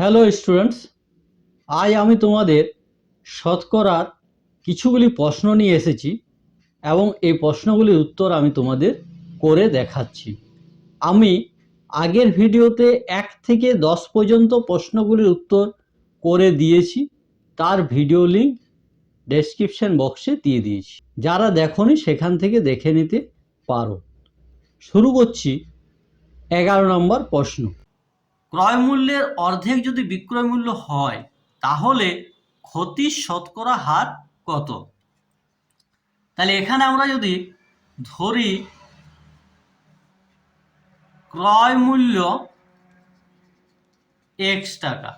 Hello students, আজ আমি তোমাদের শতকরার কিছুগুলি প্রশ্ন নিয়ে এসেছি এবং এই প্রশ্নগুলির উত্তর আমি তোমাদের করে দেখাচ্ছি। আমি আগের ভিডিওতে 1 থেকে 10 পর্যন্ত প্রশ্নগুলির উত্তর করে দিয়েছি, তার ভিডিও লিঙ্ক ডেসক্রিপশন বক্সে দিয়ে দিয়েছি। যারা দেখোনি সেখান থেকে দেখে নিতে পারো। শুরু করছি 11 নম্বর প্রশ্ন। ক্রয় মূল্যের অর্ধেক যদি বিক্রয় মূল্য হয় তাহলে ক্ষতির শতকরা হার কত? তাহলে এখানে আমরা যদি ধরি ক্রয় মূল্য x টাকা,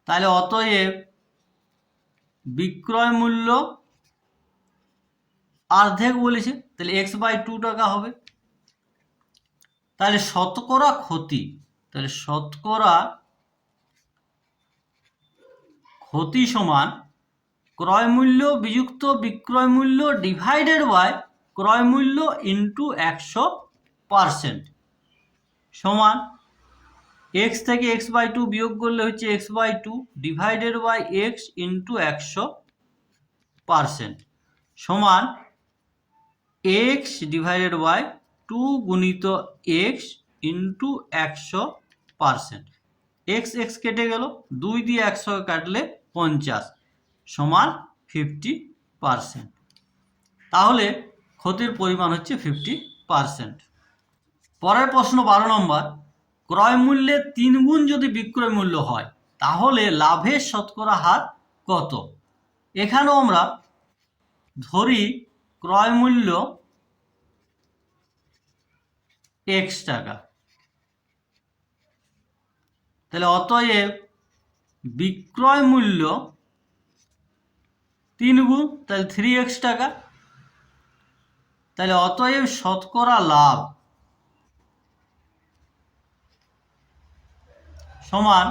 তাহলে অতএব বিক্রয় মূল্য অর্ধেক বলেছে, তাহলে x/2 টাকা হবে। তাহলে শতকরা ক্ষতি, তাহলে শতকরা ক্ষতি সমান ক্রয় মূল্য বিযুক্ত বিক্রয় মূল্য ডিভাইডেড বাই ক্রয় মূল্য ইন্টু 100% সমান x থেকে x/2 বিয়োগ করলে হচ্ছে x/2 divided by x into 100% সমান x ডিভাইডেড বাই 2 গুণিত x ইন্টু 100%। x কেটে গেল, 2 দিয়ে 100 কাটলে 50 সমান 50%। তাহলে ক্ষতির পরিমাণ হচ্ছে 50%। পরের প্রশ্ন 12 নম্বর, ক্রয় মূল্যের 3 গুণ যদি বিক্রয় মূল্য হয় তাহলে লাভের শতকরা হার কত? এখানেও আমরা ধরি ক্রয় মূল্য x টাকা, তাহলে অতএব বিক্রয় মূল্য 3 গুণ, তাহলে 3x টাকা। তাহলে অতএব শতকরা লাভ সমান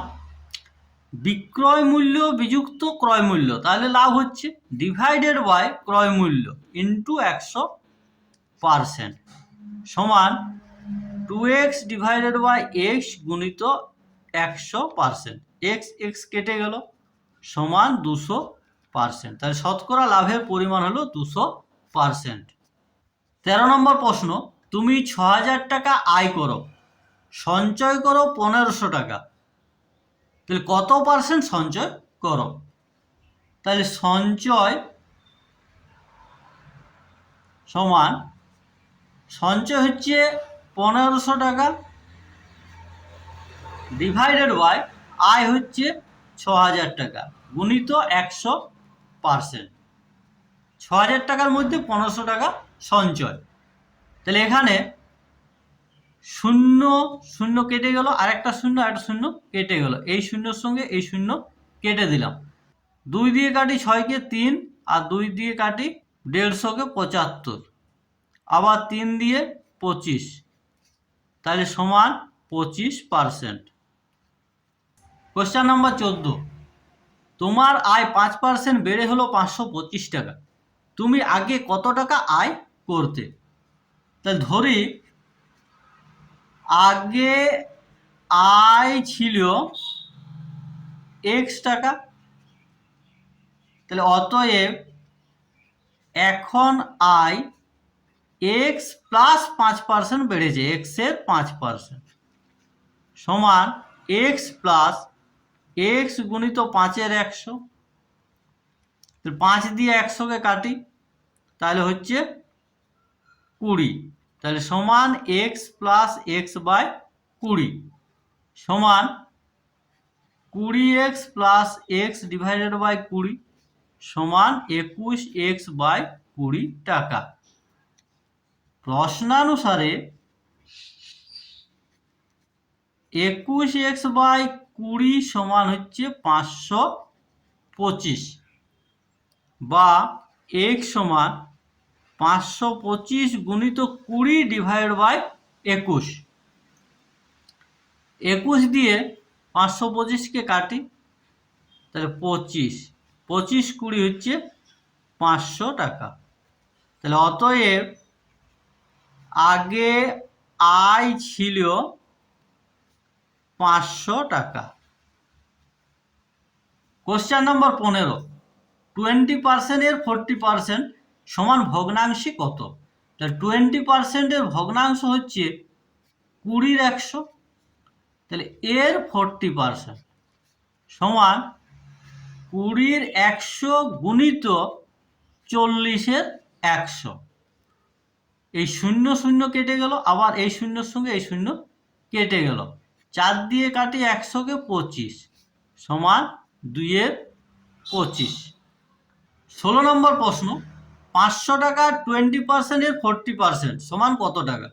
বিক্রয় মূল্য বিযুক্ত ক্রয় মূল্য, তাহলে লাভ হচ্ছে ডিভাইডেড বাই ক্রয় মূল্য ইন্টু 100% সমান 2x ডিভাইডেড বাই x গুণিত 100%। x কেটে গেল সমান 200%। তাহলে শতকরা লাভের পরিমাণ হলো 200%। 13 নম্বর প্রশ্ন, তুমি 6000 টাকা আয় করো, সঞ্চয় করো 1500 টাকা, তাহলে কত পার্সেন্ট সঞ্চয় করো? তাহলে সঞ্চয় সমান সঞ্চয় হচ্ছে 1500 টাকা ডিভাইডেড বাই আয় হচ্ছে 6000 টাকা গুণিত 100%। 6000 টাকার মধ্যে 1500 টাকা সঞ্চয়, তাহলে এখানে শূন্য শূন্য কেটে গেল, আরেকটা শূন্য কেটে গেল, এই শূন্যর সঙ্গে এই শূন্য কেটে দিলাম। 2 দিয়ে কাটি 6কে 3, আর 2 দিয়ে কাটি 150কে 75, আবার 3 দিয়ে 25, তাহলে সমান 25%। কোশ্চেন নাম্বার 14, তোমার আয় 5% বেড়ে হলো 525 টাকা, তুমি আগে কত টাকা আয় করতে? তাহলে ধরি আগে আয় ছিল x টাকা, তাহলে অতএব এখন আয় x প্লাস 5% বেড়েছে, x এর 5% সমান x প্লাস x গুণিত 5-এর 100, 5 দিয়ে 100কে কাটি, তাহলে হচ্ছে 20, তাহলে সমান x প্লাস x বাই 20 সমান 20x plus x divided by 20 সমান 21x বাই 20 টাকা। প্রশ্নানুসারে 21x বাই 20 সমান হচ্ছে 525, বা x সমান 525 গুণিত 20 ডিভাইড বাই 21। 21 দিয়ে 525কে কাটি, তাহলে 25, 25 20 হচ্ছে 500 টাকা। তাহলে অতএব আগে আয় ছিল 500 টাকা। কোশ্চেন নম্বর 15, 20% এর 40% সমান ভগ্নাংশে কত? তাহলে 20% ভগ্নাংশ হচ্ছে 20 100, তাহলে এর 40% সমান 20 100 গুণিত 40 100। এই 0 0 কেটে গেল, আবার এই শূন্যর সঙ্গে এই শূন্য কেটে গেল, 4 দিয়ে কাটি 100 কে 25 সমান 2 এর 25। 16 নম্বর প্রশ্ন, 500 টাকা 20% এর 40% সমান কত টাকা?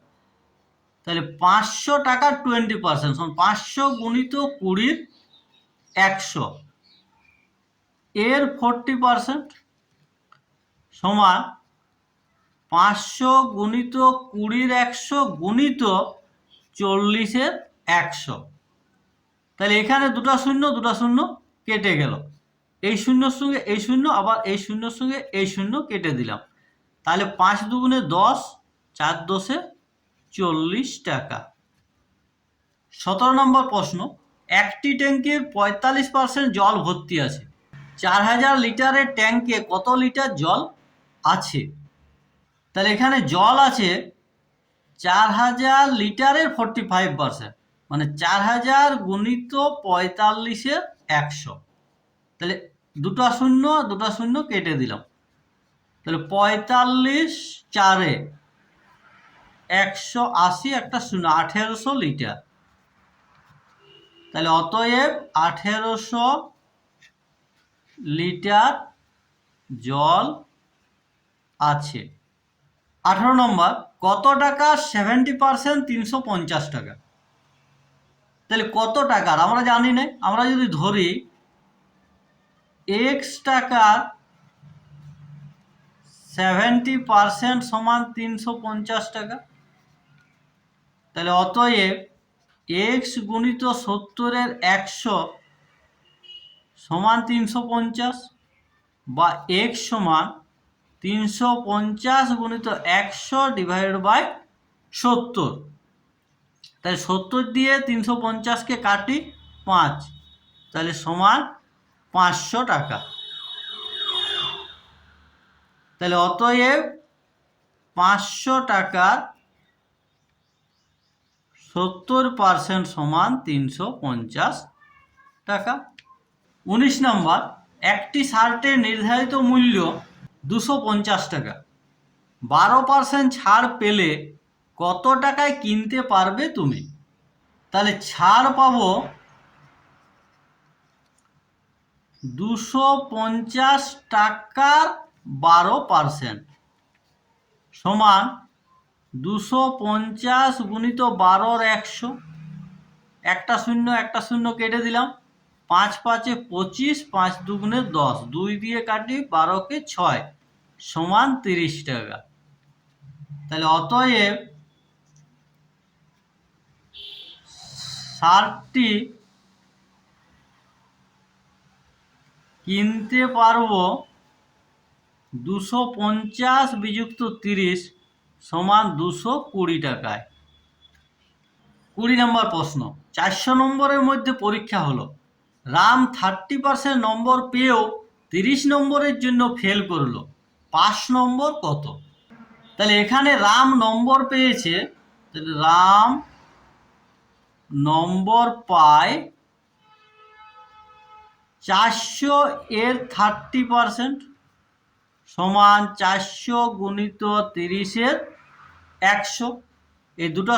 তাহলে 500 টাকা 20% সমান 500 গুণিত 20 100 এর 40% সমান 500 গুণিত 20 100 গুণিত 40 100। তাহলে এখানে দুটো শূন্য কেটে গেল, এই শূন্যর সঙ্গে এই শূন্য, আবার এই শূন্যর সঙ্গে এই শূন্য কেটে দিলাম, তাহলে 5 দুগুণে 10, 4 10 40 টাকা। 17 নম্বর প্রশ্ন, একটি ট্যাঙ্কের 45% জল ভর্তি আছে, 4000 লিটারের ট্যাঙ্কে কত লিটার জল আছে? তাহলে এখানে জল আছে 4000 লিটারের 45%, মানে 4000 গুণিত 45 100। তাহলে দুটো শূন্য কেটে দিলাম, তাহলে 45 4 180, একটা শূন্য, 1800 লিটার। তাহলে অতএব 1800 লিটার জল আছে। 18 নম্বর, কত টাকা 70% 350 টাকা? তাহলে কত টাকার আমরা জানি না, আমরা যদি ধরি x টাকার 70% সমান 350 টাকা, তাহলে অতএব x গুণিত 70 100 সমান 350, বা x সমান 350 গুণিত 100 ডিভাইডেড বাই 70। তাহলে 70 দিয়ে 350-কে কাটি 5, তাহলে সমান 500 টাকা। তাহলে অতএব 500 টাকার 70% সমান 350 টাকা। 19 নম্বর, একটি শার্টের নির্ধারিত মূল্য 250 টাকা, 12% ছাড় পেলে কত টাকায় কিনতে পারবে তুমি? তাহলে ছাড় পাবো 250 টাকার 12% সমান 250 গুণিত 12 100, একটা শূন্য কেটে দিলাম, 5 5 25, 5 দুগুণে 10, 2 দিয়ে কাটি 12-কে 6 সমান 30 টাকা। তাহলে অতএব শার্টটি কিনতে পারবো 250 বিযুক্ত 30 সমান 220 টাকায়। 20 নম্বর প্রশ্ন, 400 নম্বরের মধ্যে পরীক্ষা হলো, রাম 30% নম্বর পেয়েও 30 নম্বরের জন্য ফেল করলো, পাস নম্বর কত? তাহলে এখানে রাম নম্বর পেয়েছে, রাম নম্বর পায় 400 এর 30% সমান 400 গুণিত 30 100, এই দুটো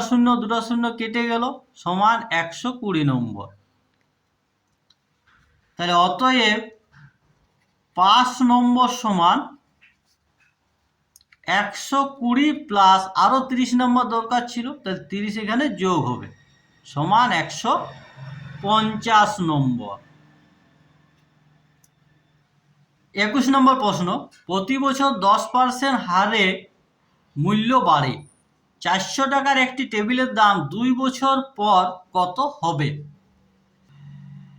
শূন্য কেটে গেল, সমান 120 নম্বর। তাহলে অতএব 5 নম্বর সমান 120 প্লাস আরো 30 নম্বর দরকার ছিল, তাহলে 30 এখানে যোগ হবে, সমান 150 নম্বর। 21 নম্বর প্রশ্ন, প্রতি বছর 10% হারে মূল্য বাড়ে, 400 টাকার একটি টেবিলের দাম 2 বছর পর কত হবে?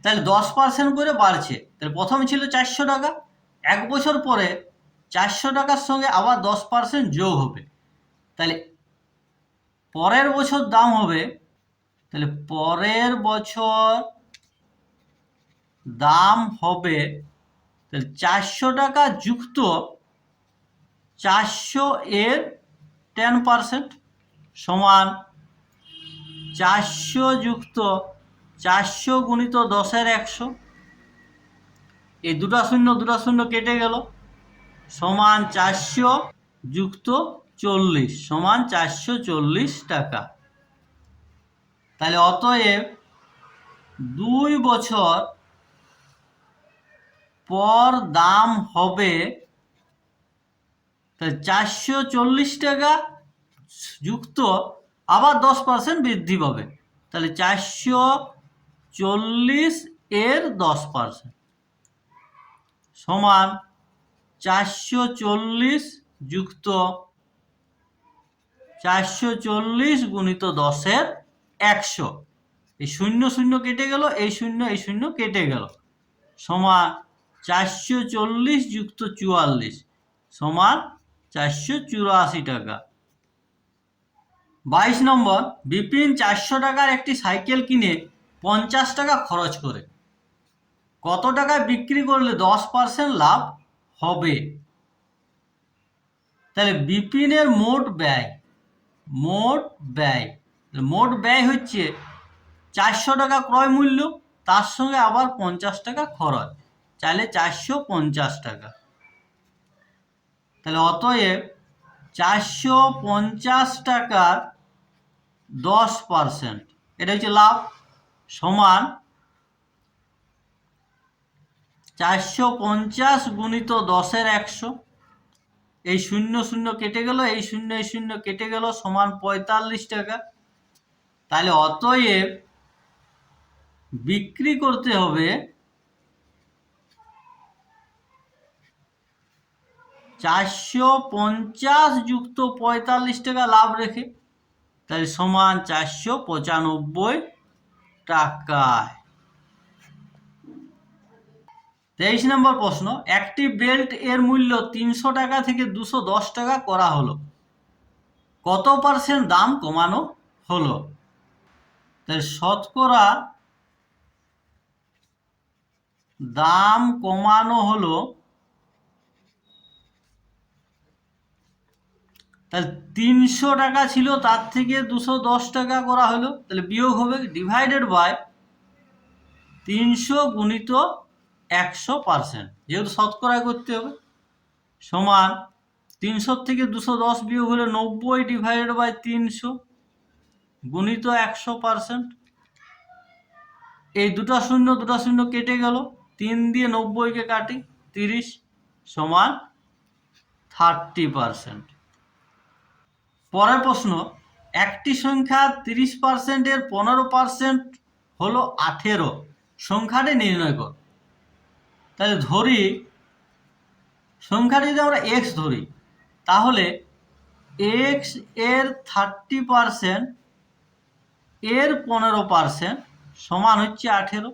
তাহলে 10% করে বাড়ছে, তাহলে প্রথমে ছিল 400 টাকা, 1 বছর পরে 400 টাকার সঙ্গে আবার 10% যোগ হবে, তাহলে পরের বছর দাম হবে তাহলে পরের বছর দাম হবে, তাহলে 400 টাকা যুক্ত 400 এর 10% সমান 400 যুক্ত 400 গুণিত 10-এর 100, এই দুটা শূন্য কেটে গেল, সমান 400 যুক্ত 40 সমান 440 টাকা। তাহলে অতএব 2 বছর পর দাম হবে, তাহলে 440 টাকা যুক্ত আবার 10% বৃদ্ধি পাবে, তাহলে 440 এর 10% সমান 440 যুক্ত 440 গুণিত 10-এর 100, এই শূন্য কেটে গেল, এই শূন্য কেটে গেল, সমান 440 যুক্ত 44 সমান 484 টাকা। 22 নম্বর, বিপিন 400 টাকার একটি সাইকেল কিনে 50 টাকা খরচ করে কত টাকায় বিক্রি করলে 10% লাভ হবে? তাহলে বিপিনের মোট ব্যয় হচ্ছে 400 টাকা ক্রয় মূল্য, তার সঙ্গে আবার 50 টাকা খরচ, চাইলে 450 টাকা। তাহলে অতএব 450 টাকার 10%, এটা হচ্ছে লাভ, সমান 450 গুণিত 10-এর 100, এই শূন্য কেটে গেল, এই শূন্য কেটে গেল, সমান 45 টাকা। তাহলে অতএব বিক্রি করতে হবে 450 যুক্ত 45 টাকা লাভ রেখে, তাহলে সমান 495 টাকায়। 23 নম্বর প্রশ্ন, একটি বেল্ট এর মূল্য 300 টাকা থেকে 210 টাকা করা হলো, কত % দাম কমানো হলো? তাহলে শতকরা দাম কমানো হলো, তাহলে 300 টাকা ছিল, তার থেকে 210 টাকা করা হলো, তাহলে বিয়োগ হবে, ডিভাইডেড বাই 300 গুণিত 100%, যেহেতু শতকরা করতে হবে, সমান 300 থেকে 210 বিয়োগ হলে 90 ডিভাইডেড বাই 300 গুণিত 100%, এই দুটা শূন্য কেটে গেল, 3 দিয়ে 90-কে কাটি, 30 সমান 30%। পরের প্রশ্ন, একটি সংখ্যা 30% এর 15% হলো 18, সংখ্যাটি নির্ণয় কর। তাহলে ধরি সংখ্যাটি যদি আমরা x ধরি, তাহলে x এর 30% এর 15% সমান হচ্ছে 18।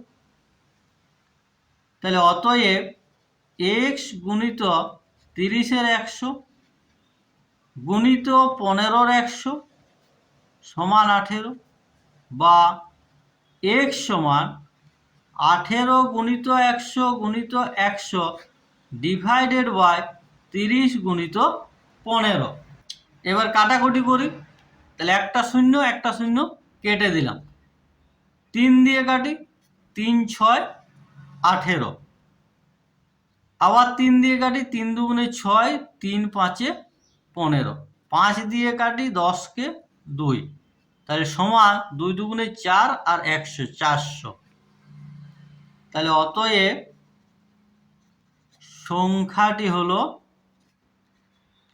তাহলে অতএব x গুণিত 30-এর 100 গুণিত 15-এর 100 সমান 18, বা x সমান 18 গুণিত 100 গুণিত 100 ডিভাইডেড বাই 30 গুণিত 15। এবার কাটাকুটি করি, তাহলে একটা শূন্য কেটে দিলাম, 3 দিয়ে কাটি, 3 6 18, আবার 3 দিয়ে কাটি, 3 দুগুণে 6, 3 5 15, 5 দিয়ে কাটি, 10-কে 2, তাহলে সমান 2 দুগুণে 4 আর 100 400। তাহলে অতএব সংখ্যাটি হলো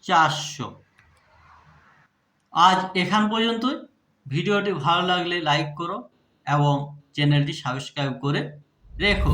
400। আজ এখান পর্যন্তই। ভিডিওটি ভালো লাগলে লাইক করো এবং চ্যানেলটি সাবস্ক্রাইব করে রেখো।